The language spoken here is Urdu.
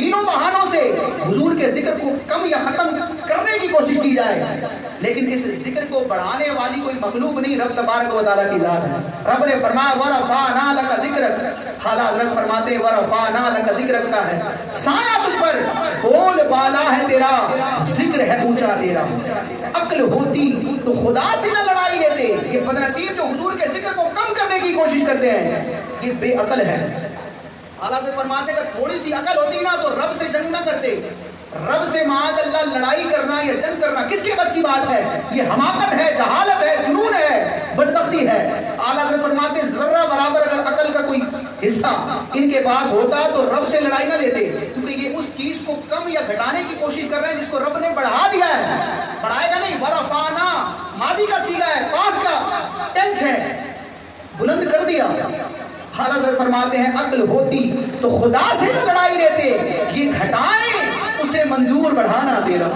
تینوں بہانوں سے حضور کے ذکر کو کم یا ختم کرنے کی کوشش کی جائے، لیکن اس ذکر کو بڑھانے والی کوئی مخلوق نہیں، رب تبارک و تعالیٰ کی ذات ہے۔ رب نے فرمایا وَرَفَعْنَا لَكَ ذِكْرَكَ، حالہ حضرت فرماتے ہیں وَرَفَعْنَا لَكَ ذِكْرَكَ کا ہے، سایہ تجھ پر، بول بالا ہے تیرا، ذکر ہے اونچا تیرا۔ عقل ہوتی تو خدا سے نہ لڑائی لیتے۔ یہ بدنصیب جو حضور کے ذکر کو کم کرنے کی کوشش کرتے ہیں یہ بے عقل ہے۔ حالات فرماتے کہ تھوڑی سی عقل ہوتی نا تو رب سے جنگ نہ کرتے۔ رب سے معاذ اللہ لڑائی کرنا یا جنگ کرنا کس کے بس کی بات ہے؟ یہ حماقت ہے، جہالت ہے، جنون ہے، بدبختی ہے۔ اعلیٰ حضرت فرماتے ذرہ برابر اگر عقل کا کوئی حصہ ان کے پاس ہوتا تو رب سے لڑائی نہ لیتے، کیونکہ یہ اس چیز کو کم یا گھٹانے کی کوشش کر رہے ہیں جس کو رب نے بڑھا دیا ہے۔ بڑھائے گا نہیں، ورفعنا ماضی کا صیغہ ہے، پاس کا ٹینس ہے، بلند کر دیا۔ حضرت فرماتے ہیں عقل ہوتی تو خدا سے لڑائی لیتے، یہ گھٹائیں اسے منظور بڑھانا تیرا۔